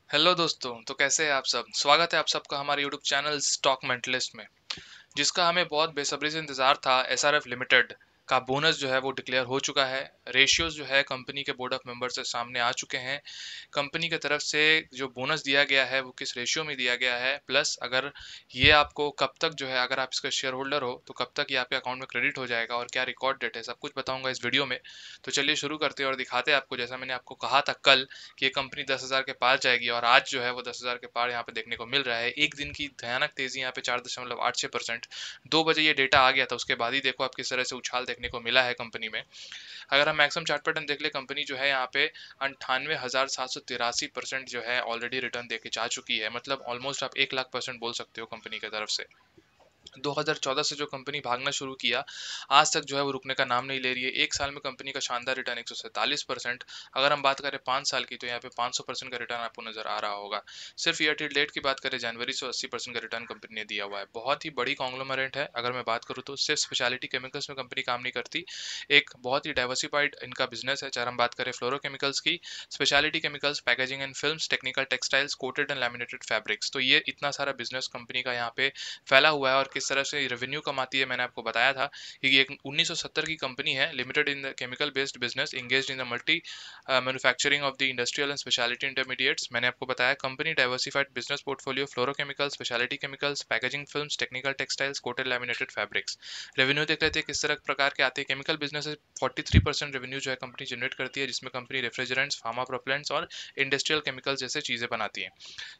Hello दोस्तों। तो कैसे हैं आप सब? स्वागत है आप सबका हमारे यूट्यूब चैनल स्टॉक मेंटलिस्ट में, जिसका हमें बहुत बेसब्री से इंतजार था। एसआरएफ लिमिटेड का बोनस जो है वो डिक्लेयर हो चुका है। रेशियोज जो है कंपनी के बोर्ड ऑफ मेंबर से सामने आ चुके हैं। कंपनी की तरफ से जो बोनस दिया गया है वो किस रेशियो में दिया गया है, प्लस अगर ये आपको कब तक जो है, अगर आप इसका शेयर होल्डर हो तो कब तक ये आपके अकाउंट में क्रेडिट हो जाएगा और क्या रिकॉर्ड डेट है, सब कुछ बताऊंगा इस वीडियो में। तो चलिए शुरू करते हैं और दिखाते हैं आपको, जैसा मैंने आपको कहा था कल, कि ये कंपनी 10,000 के पार जाएगी और आज जो है वो 10,000 के पार यहाँ पे देखने को मिल रहा है। एक दिन की भयानक तेजी यहाँ पे 4.86%। 2 बजे ये डेटा आ गया था, उसके बाद ही देखो आप किस तरह से उछाल देखने को मिला है कंपनी में। अगर हम मैक्सिमम चार्ट पैटर्न देख ले, कंपनी जो है यहाँ पे 98,783% जो है ऑलरेडी रिटर्न देके जा चुकी है। मतलब ऑलमोस्ट आप 1 लाख% बोल सकते हो कंपनी की तरफ से। 2014 से जो कंपनी भागना शुरू किया, आज तक जो है वो रुकने का नाम नहीं ले रही है। एक साल में कंपनी का शानदार रिटर्न 147%। अगर हम बात करें 5 साल की, तो यहाँ पे 500% का रिटर्न आपको नजर आ रहा होगा। सिर्फ ईयर टू डेट की बात करें जनवरी से 80% का रिटर्न कंपनी ने दिया हुआ है। बहुत ही बड़ी कॉन्ग्लोमरेट है। अगर मैं बात करूँ तो सिर्फ स्पेशलिटी केमिकल्स में कंपनी काम नहीं करती, एक बहुत ही डाइवर्सिफाइड इनका बिजनेस है। चाहे हम बात करें फ्लोरोकेमिकल्स की, speciality chemicals, packaging and films, technical textiles, coated and laminated fabrics, तो ये इतना सारा बिजनेस कंपनी का यहाँ पे फैला हुआ है। और किस तरह से रेवेन्यू कमाती है, मैंने आपको बताया था कि ये एक 1970 की कंपनी है, limited in the chemical based business, engaged in the multi manufacturing of the industrial and speciality intermediates. मैंने आपको बताया company diversified business portfolio, fluorochemicals, speciality chemicals, packaging films, technical textiles, coated laminated fabrics. Revenue देख लेते हैं किस तरह प्रकार के आते हैं। केमिकल बिजनेस से 43% रेवेन्यू जो है कंपनी जनरेट करती है, जिसमें कंपनी रेफ्रिजरेंट्स, फार्मा प्रोपेलेंट्स और इंडस्ट्रियल केमिकल्स जैसे चीजें बनाती है।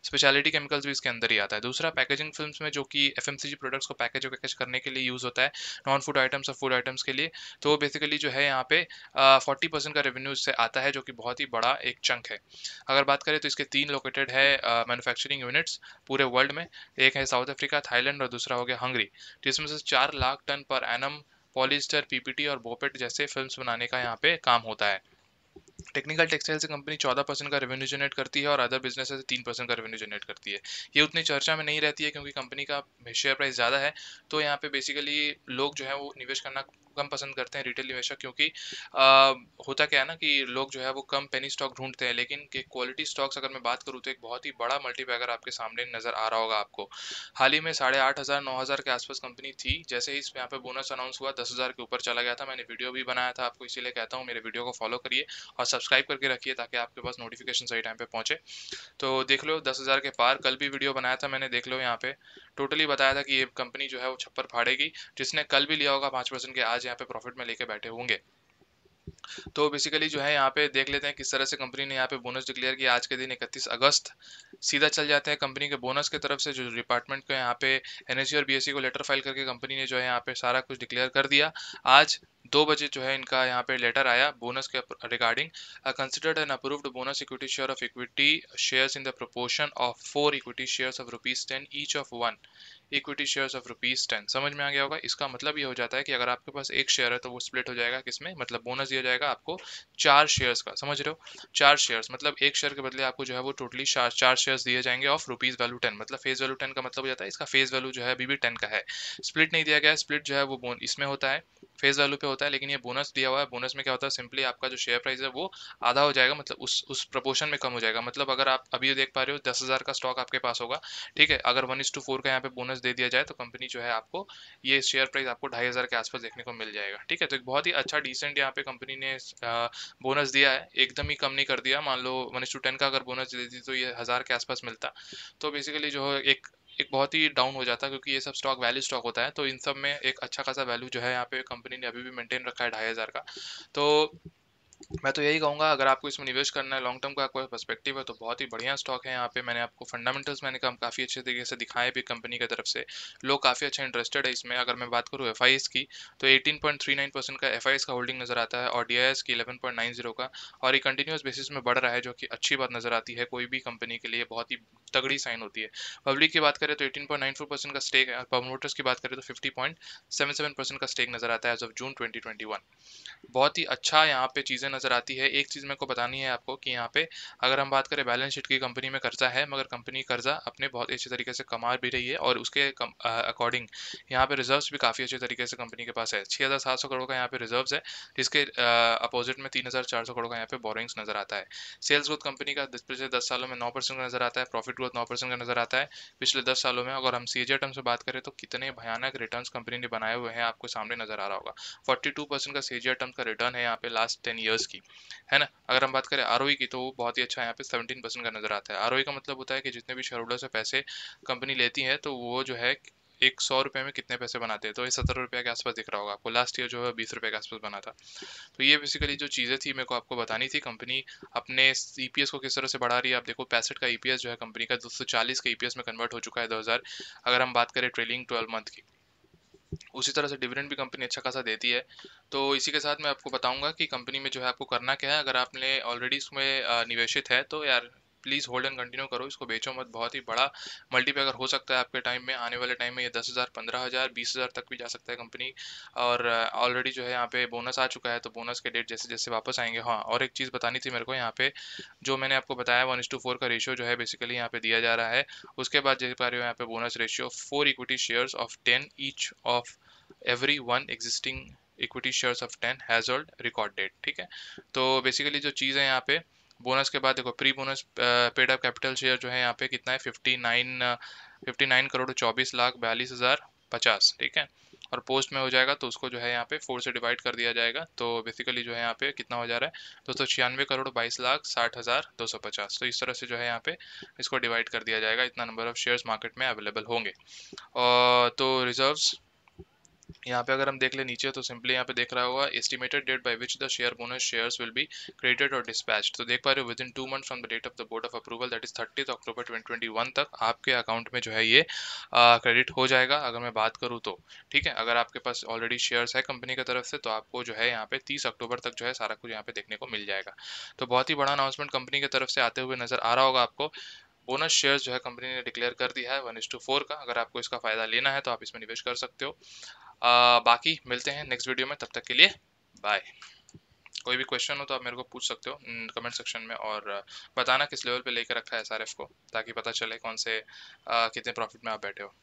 स्पेशलिटी केमिकल्स भी इसके अंदर ही आता है। दूसरा पैकेजिंग फिल्म्स में, जो कि एफएमसीजी प्रोडक्ट्स को पैकेज करने के लिए यूज होता है, नॉन फूड आइटम्स और फूड आइटम्स के लिए। तो बेसिकली जो है यहाँ पे 40% का रेवेन्यू इससे आता है, जो कि बहुत ही बड़ा एक चंक है। अगर बात करें तो इसके 3 लोकेटेड है मैन्युफैक्चरिंग यूनिट्स पूरे वर्ल्ड में। एक है साउथ अफ्रीका, थाईलैंड और दूसरा हो गया हंगरी, जिसमें से 4 लाख टन पर एनम पॉलिस्टर, पीपीटी और बोपेट जैसे फिल्म्स बनाने का यहाँ पे काम होता है। टेक्निकल टेक्सटाइल से कंपनी 14% का रेवेन्यू जनरेट करती है और अदर बिजनेस से 3% का रेवेन्यू जनरेट करती है। ये उतनी चर्चा में नहीं रहती है क्योंकि कंपनी का शेयर प्राइस ज़्यादा है। तो यहाँ पे बेसिकली लोग जो है वो निवेश करना कम पसंद करते हैं, रिटेल निवेशक, क्योंकि होता क्या है ना कि लोग जो है वो कम पेनी स्टॉक ढूंढते हैं। लेकिन क्वालिटी स्टॉक्स अगर मैं बात करूँ तो एक बहुत ही बड़ा मल्टीपैगर आपके सामने नजर आ रहा होगा आपको। हाल ही में 8,500 9,000 के आसपास कंपनी थी। जैसे ही इस यहाँ पे बोनस अनाउंस हुआ, 10,000 के ऊपर चला गया था। मैंने वीडियो भी बनाया था आपको, इसीलिए कहता हूँ मेरे वीडियो को फॉलो करिए और सब्सक्राइब करके रखिए ताकि आपके पास नोटिफिकेशन सही टाइम पे पहुंचे। तो देख लो 10,000 के पार, कल भी वीडियो बनाया था मैंने, देख लो यहाँ पे टोटली बताया था कि ये कंपनी जो है वो छप्पर फाड़ेगी। जिसने कल भी लिया होगा 5% के, आज यहाँ पे प्रॉफिट में लेके बैठे होंगे। तो बेसिकली जो है यहाँ पे देख लेते हैं किस तरह से कंपनी ने यहाँ पे बोनस डिक्लेयर किया आज के दिन 31 अगस्त। सीधा चल जाते हैं कंपनी के बोनस की तरफ से, जो डिपार्टमेंट को यहाँ पे एनएससी और बीएससी को लेटर फाइल करके कंपनी ने जो है यहाँ पे सारा कुछ डिक्लेयर कर दिया। आज 2 बजे जो है इनका यहाँ पे लेटर आया बोनस के regarding. Considered and approved bonus equity share of equity shares in the proportion of 4 equity shares of ₹10 each of 1 equity shares of ₹10। समझ में आ गया होगा। इसका मतलब ये हो जाता है कि अगर आपके पास एक शेयर है तो वो स्प्लिट हो जाएगा किसमें, मतलब बोनस दिया जाएगा आपको 4 शेयर्स का। समझ रहे हो, 4 शेयर्स मतलब एक शेयर के बदले आपको जो है वो टोटली 4 शेयर्स दिए जाएंगे ऑफ ₹10 मतलब फेस वैल्यू 10 का मतलब हो जाता है, इसका फेस वैल्यू जो है अभी भी 10 का है। स्प्लिट नहीं दिया गया है, स्प्लिट जो है वो इसमें होता है, फेस वैल्यू पे होता है। लेकिन ये बोनस दिया हुआ है। बोनस में क्या होता है, सिंपली आपका जो शेयर प्राइस है वो आधा हो जाएगा, मतलब उस प्रपोर्शन में कम हो जाएगा। मतलब अगर आप अभी देख पा रहे हो 10,000 का स्टॉक आपके पास होगा, ठीक है, अगर 1:4 का यहाँ पे बोनस दे दिया जाए तो कंपनी जो है आपको ये शेयर प्राइस आपको 2,500 के आसपास देखने को मिल जाएगा। ठीक है, तो एक बहुत ही अच्छा डिसेंट यहाँ पे कंपनी ने बोनस दिया है, एकदम ही कम नहीं कर दिया। मान लो 1:10 का अगर बोनस दे दी तो ये 1,000 के आसपास मिलता। तो बेसिकली जो है एक एक बहुत ही डाउन हो जाता, क्योंकि ये सब स्टॉक वैल्यू स्टॉक होता है। तो इन सब में एक अच्छा खासा वैल्यू जो है यहाँ पे कंपनी ने अभी भी मेंटेन रखा है 2,500 का। तो मैं तो यही कहूंगा, अगर आपको इसमें निवेश करना है, लॉन्ग टर्म का कोई पर्सपेक्टिव है, तो बहुत ही बढ़िया स्टॉक है। यहाँ पे मैंने आपको फंडामेंटल्स मैंने कहा काफ़ी अच्छे तरीके से दिखाए भी कंपनी की तरफ से। लोग काफ़ी अच्छा इंटरेस्टेड है इसमें। अगर मैं बात करूँ एफ की, तो 18.39% का एफ का होल्डिंग नजर आता है और डी की 11.90 का। और ये कंटिन्यूस बेसिस में बढ़ रहा है, जो कि अच्छी बात नजर आती है, कोई भी कंपनी के लिए बहुत ही तगड़ी साइन होती है। पब्लिक की बात करें तो 18.94% का स्टेक है, और प्रमोटर्स की बात करें तो 50.77% का स्टेक नजर आता है एज ऑफ जून 2021। बहुत ही अच्छा यहाँ पे चीज़ें चीज़ें नज़र आती है। एक चीज़ मेरे को बतानी है आपको कि यहाँ पे अगर हम बात करें बैलेंस शीट की, कंपनी में कर्जा है मगर कंपनी कर्जा अपने बहुत अच्छे तरीके से कमा भी रही है और उसके अकॉर्डिंग यहाँ पे रिजर्व्स भी काफ़ी अच्छे तरीके से कंपनी के पास है। 6,700 करोड़ का यहाँ पे रिजर्व्स है, जिसके अपोजिट में 3,400 करोड़ का यहाँ पे बोरिंग्स नजर आता है। सेल्स ग्रोथ कंपनी का पिछले 10 सालों में 9% का नजर आता है, प्रॉफिट ग्रोथ 9% का नजर आता है पिछले 10 सालों में। अगर हम सीएजीआर टर्म से बात करें तो कितने भयानक रिटर्न्स कंपनी ने बनाए हुए हैं आपको सामने नजर आ रहा होगा। 42% का सीएजीआर टर्म का रिटर्न है यहाँ पे लास्ट 10 ईयर्स की, है ना। अगर हम बात करें आरओई की तो वो बहुत ही अच्छा यहाँ पे 17% का नजर आता है। आरओई का मतलब होता है कि जितने भी शेयर होल्डर से पैसे कंपनी लेती है तो वो जो है एक 100 रुपये में कितने पैसे बनाते हैं, तो ये 17 रुपये के आसपास दिख रहा होगा आपको। लास्ट ईयर जो है 20 रुपये के आसपास बना था। तो ये बेसिकली जो चीज़ें थी मेरे को आपको बतानी थी। कंपनी अपने ईपीएस को किस तरह से बढ़ा रही है। आप देखो 65 का ईपीएस जो है कंपनी का 240 के ईपीएस में कन्वर्ट हो चुका है 2000, अगर हम बात करें ट्रेलिंग 12 मंथ की। उसी तरह से डिविडेंड भी कंपनी अच्छा खासा देती है। तो इसी के साथ मैं आपको बताऊंगा कि कंपनी में जो है आपको करना क्या है। अगर आपने ऑलरेडी इसमें निवेशित है तो यार प्लीज़ होल्ड एंड कंटिन्यू करो, इसको बेचो मत। बहुत ही बड़ा मल्टीपैकर हो सकता है आपके टाइम में, आने वाले टाइम में ये 10,000, 15,000, 20,000 तक भी जा सकता है कंपनी। और ऑलरेडी जो है यहाँ पे बोनस आ चुका है, तो बोनस के डेट जैसे जैसे वापस आएंगे। हाँ, और एक चीज़ बतानी थी मेरे को यहाँ पे, जो मैंने आपको बताया 1:4 का रेशियो जो है बेसिकली यहाँ पे दिया जा रहा है। उसके बाद देख पा रहे हो यहाँ पे bonus ratio 4 equity shares of 10 each of every one existing equity shares of 10 has hold record date। ठीक है, तो बेसिकली जो चीज़ है यहाँ पे बोनस के बाद देखो pre bonus paid up capital share जो है यहाँ पे कितना है 59 करोड़ 24,42,050। ठीक है, और पोस्ट में हो जाएगा तो उसको जो है यहाँ पे 4 से डिवाइड कर दिया जाएगा, तो बेसिकली जो है यहाँ पे कितना हो जा रहा है 296 करोड़ 22,60,250। तो इस तरह से जो है यहाँ पे इसको डिवाइड कर दिया जाएगा, इतना नंबर ऑफ शेयर्स मार्केट में अवेलेबल होंगे। और तो रिजर्व्स यहाँ पे अगर हम देख ले नीचे तो सिंपली यहाँ पे देख रहा होगा estimated date by which the share bonus shares will be credited और डिस्पैच्ड। तो देख पा रहे हो within 2 months from the date of the board of approval that is 30 October 2021 तक आपके अकाउंट में जो है ये क्रेडिट हो जाएगा, अगर मैं बात करूँ तो। ठीक है, अगर आपके पास ऑलरेडी शेयर्स है कंपनी की तरफ से तो आपको जो है यहाँ पे 30 अक्टूबर तक जो है सारा कुछ यहाँ पे देखने को मिल जाएगा। तो बहुत ही बड़ा अनाउंसमेंट कंपनी की तरफ से आते हुए नजर आ रहा होगा आपको। बोनस शेयर्स जो है कंपनी ने डिक्लेयर कर दिया है 1:4 का। अगर आपको इसका फायदा लेना है तो आप इसमें निवेश कर सकते हो। बाकी मिलते हैं नेक्स्ट वीडियो में, तब तक के लिए बाय। कोई भी क्वेश्चन हो तो आप मेरे को पूछ सकते हो कमेंट सेक्शन में, और बताना किस लेवल पे लेकर रखा है एसआरएफ को, ताकि पता चले कौन से कितने प्रॉफिट में आप बैठे हो।